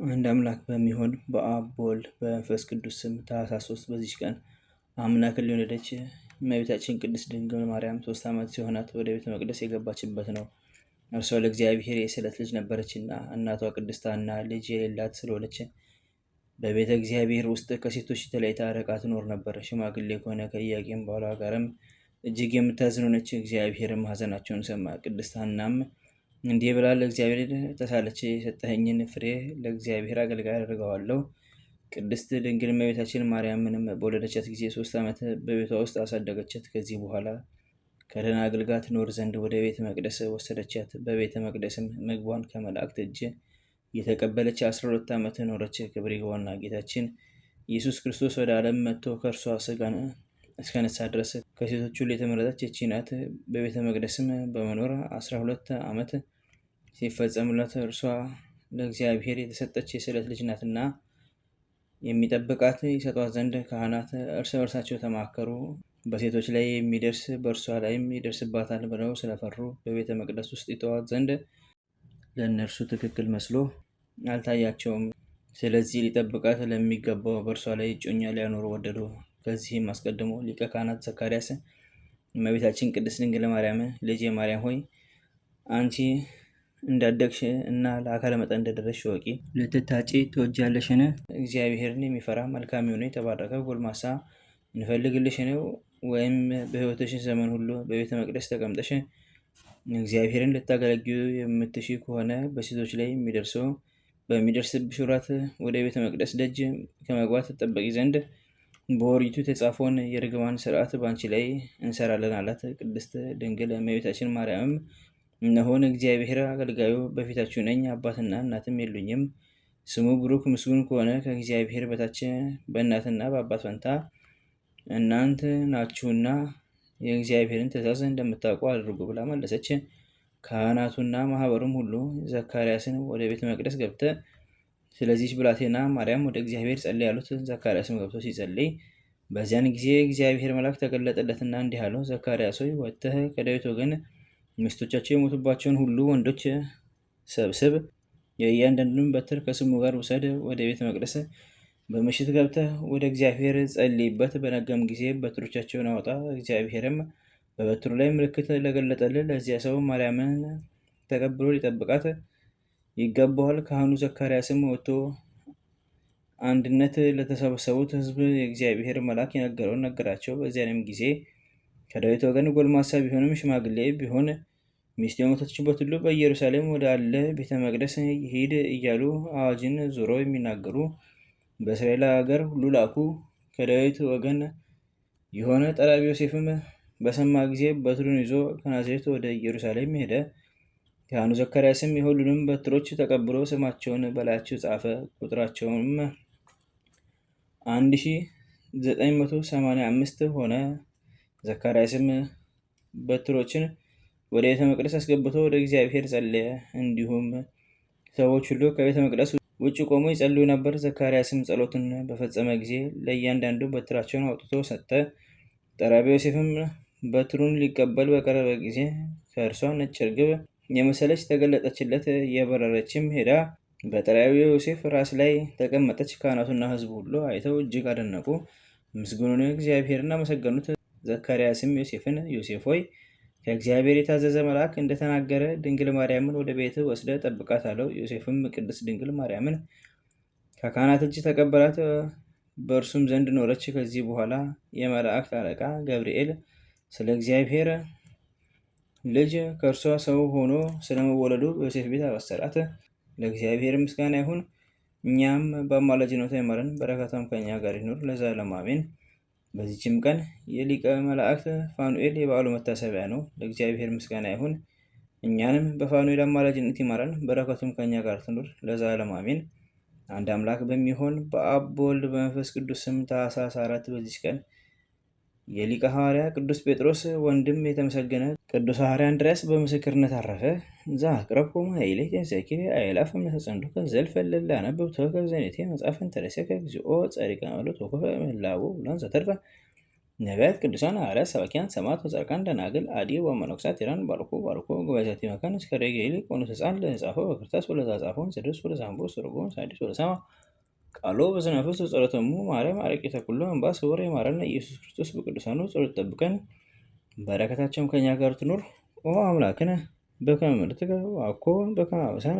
አንድ አምላክ በሚሆን በአብ በወልድ በመንፈስ ቅዱስ ስም ታኅሳስ 3 በዚች ቀን አምላክን የወለደች እመቤታችን ቅድስት ድንግል ማርያም 3 ዓመት ሲሆናት ወደ ቤተ መቅደስ የገባችበት ነው። እርሷ ለእግዚአብሔር የስዕለት ልጅ ነበረችና እናቷ ቅድስት ሐና ልጅ የሌላት ስለሆነች በቤተ እግዚአብሔር ውስጥ ከሴቶች ተለይታ ርቃ ትኖር ነበር። ሽማግሌ ከሆነ ከኢያቄም ባሏ ጋርም እጅግ የምታዝን ሆነች። እግዚአብሔርም ሐዘናቸውን ሰማ። ቅድስት ሐናም እንዲህ ብላ ለእግዚአብሔር ተሳለች። የሰጠኸኝን ፍሬ ለእግዚአብሔር አገልጋይ አደርገዋለሁ። ቅድስት ድንግል እመቤታችን ማርያምንም በወለደቻት ጊዜ 3 ዓመት በቤቷ ውስጥ አሳደገቻት። ከዚህ በኋላ ከደናግል ጋር ትኖር ዘንድ ወደ ቤተ መቅደስ ወሰደቻት። በቤተ መቅደስም ምግቧን ከመላእክት እጅ የተቀበለች 12 ዓመት ኖረች። ክብር ይግባውና ጌታችን ኢየሱስ ክርስቶስ ወደ ዓለም መጥቶ ከእርሷ ሥጋን እስከነሳ ድረስ ከሴቶች ሁሉ የተመረጠች ይህች ናት። በቤተ መቅደስም በመኖር 12 ዓመት ሲፈጸምላት እርሷ ለእግዚአብሔር የተሰጠች የስዕለት ልጅ ናትና የሚጠብቃት ይሰጧት ዘንድ ካህናት እርስ በርሳቸው ተማከሩ። በሴቶች ላይ የሚደርስ በእርሷ ላይም ይደርስባታል ብለው ስለፈሩ በቤተ መቅደስ ውስጥ ይተዋት ዘንድ ለእነርሱ ትክክል መስሎ አልታያቸውም። ስለዚህ ሊጠብቃት ለሚገባው በእርሷ ላይ እጮኛ ሊያኖሩ ወደዱ። ከዚህም አስቀድሞ ሊቀ ካህናት ዘካርያስ እመቤታችን ቅድስት ድንግል ማርያም ልጄ ማርያም ሆይ አንቺ እንዳደግሽ እና ለአካለ መጠን እንደደረስሽ ወቂ። ልትታጪ ትወጃለሽን? እግዚአብሔርን የሚፈራ መልካም የሆነ የተባረከ ጎልማሳ እንፈልግልሽን? ወይም በሕይወትሽ ዘመን ሁሉ በቤተ መቅደስ ተቀምጠሽ እግዚአብሔርን ልታገለግዩ የምትሺ ከሆነ በሴቶች ላይ በሚደርስብሽ ወራት ወደ ቤተ መቅደስ ደጅ ከመግባት ትጠበቂ ዘንድ በኦሪቱ የተጻፈውን የርግማን ሥርዓት በአንቺ ላይ እንሰራለን አላት። ቅድስት ድንግል እመቤታችን ማርያምም እነሆን እግዚአብሔር አገልጋዩ በፊታችሁ ነኝ፣ አባትና እናትም የሉኝም። ስሙ ብሩክ ምስጉን ከሆነ ከእግዚአብሔር በታች በእናትና በአባት ፈንታ እናንተ ናችሁና የእግዚአብሔርን ትእዛዝ እንደምታውቁ አድርጉ ብላ መለሰች። ካህናቱና ማህበሩም ሁሉ ዘካርያስን ወደ ቤተ መቅደስ ገብተ ስለዚች ብላቴና ማርያም ወደ እግዚአብሔር ጸልይ ያሉት። ዘካርያስም ገብቶ ሲጸልይ በዚያን ጊዜ እግዚአብሔር መልአክ ተገለጠለትና እንዲህ አለው፣ ዘካርያስ ሆይ ወጥተህ ከዳዊት ወገን ሚስቶቻቸው የሞቱባቸውን ሁሉ ወንዶች ሰብስብ፣ የእያንዳንዱን በትር ከስሙ ጋር ውሰድ። ወደ ቤተ መቅደስ በምሽት ገብተህ ወደ እግዚአብሔር ጸልይበት። በነጋም ጊዜ በትሮቻቸውን አወጣ። እግዚአብሔርም በበትሩ ላይ ምልክት ለገለጠልህ ለዚያ ሰው ማርያምን ተቀብሎ ሊጠብቃት ይገባዋል። ካህኑ ዘካርያስም ወጥቶ አንድነት ለተሰበሰቡት ሕዝብ የእግዚአብሔር መልአክ የነገረውን ነገራቸው። በዚያንም ጊዜ ከዳዊት ወገን ጎልማሳ ቢሆንም ሽማግሌ ቢሆን ሚስቱ የሞተችበት ሁሉ በኢየሩሳሌም ወደ አለ ቤተ መቅደስ ይሂድ እያሉ አዋጅን ዞሮ የሚናገሩ በእስራኤል ሀገር ሁሉ ላኩ። ከዳዊት ወገን የሆነ ጠራቢ ዮሴፍም በሰማ ጊዜ በትሩን ይዞ ከናዝሬት ወደ ኢየሩሳሌም ሄደ። ካህኑ ዘካርያስም የሁሉንም በትሮች ተቀብሎ ስማቸውን በላያቸው ጻፈ። ቁጥራቸውም 1985 ሆነ። ዘካርያስም በትሮችን ወደ ቤተ መቅደስ አስገብቶ ወደ እግዚአብሔር ጸለየ። እንዲሁም ሰዎች ሁሉ ከቤተ መቅደስ ውጭ ቆሞ ይጸልዩ ነበር። ዘካርያስም ጸሎትን በፈጸመ ጊዜ ለእያንዳንዱ በትራቸውን አውጥቶ ሰጠ። ጠራቢ ዮሴፍም በትሩን ሊቀበል በቀረበ ጊዜ ከእርሷ ነጭ ርግብ የመሰለች ተገለጠችለት። የበረረችም ሄዳ በጠራቢ ዮሴፍ ራስ ላይ ተቀመጠች። ካህናቱና ሕዝቡ ሁሉ አይተው እጅግ አደነቁ፣ ምስጉኑን እግዚአብሔርን አመሰገኑት። ዘካርያስም ዮሴፍን ዮሴፍ ሆይ ከእግዚአብሔር የታዘዘ መልአክ እንደተናገረ ድንግል ማርያምን ወደ ቤት ወስደ ጠብቃት አለው። ዮሴፍም ቅድስት ድንግል ማርያምን ከካህናት እጅ ተቀበላት፣ በእርሱም ዘንድ ኖረች። ከዚህ በኋላ የመላእክት አለቃ ገብርኤል ስለ እግዚአብሔር ልጅ ከእርሷ ሰው ሆኖ ስለመወለዱ በዮሴፍ ቤት አበሰራት። ለእግዚአብሔር ምስጋና ይሁን፣ እኛም በአማላጅነቱ ይማረን፣ በረከቷም ከኛ ጋር ይኑር ለዘላለሙ አሜን። በዚችም ቀን የሊቀ መላእክት ፋኑኤል የበዓሉ መታሰቢያ ነው። ለእግዚአብሔር ምስጋና ይሁን፣ እኛንም በፋኑኤል አማላጅነት ይማረን፣ በረከቱም ከኛ ጋር ትኑር ለዘላለሙ አሜን። አንድ አምላክ በሚሆን በአብ በወልድ በመንፈስ ቅዱስ ስም ታኅሳስ 4 በዚች ቀን የሊቀ ሐዋርያ ቅዱስ ጴጥሮስ ወንድም የተመሰገነ ቅዱስ ሐዋርያ እንድርያስ በምስክርነት አረፈ። ዘአቅረብኩ ማኅሌተ ዘኪርየ አእላፈ እምነተጸምዱከ ዘልፈ እለ አነብብ ተወከፍ ዘኔቴ መጽሐፈ እንተ ርእሰከ እግዚኦ ጸሪቀ መሎት ወኮፈ እምላቡ ብሉዓን ዘተርፈ ነቢያት፣ ቅዱሳን ሐዋርያት፣ ሰባኪያን፣ ሰማዕታት፣ ወጻድቃን፣ ደናግል፣ አዲ ወመነኮሳት ኢራን ባርኮ ጉባኤ ዛቲ መካን እስከ ረገ ይልቅ ወንስ ሕፃን ለጻፈው በክርታስ ወለዛ ጻፈውን ስድስት ወደ ሳንቦ ስርጎን ሳዲስ ወደ ሰማ ቃሎ በዝነፈስ ጸሎተሙ ማርያም አረቂተ ኩሉ እንባ ስውር የማረነ ኢየሱስ ክርስቶስ በቅዱሳኑ ጸሎት ጠብቀን በረከታቸውም ከኛ ጋር ትኑር። ኦ አምላክነ በከመ ምሕረትከ ወአኮ በከመ አበሳነ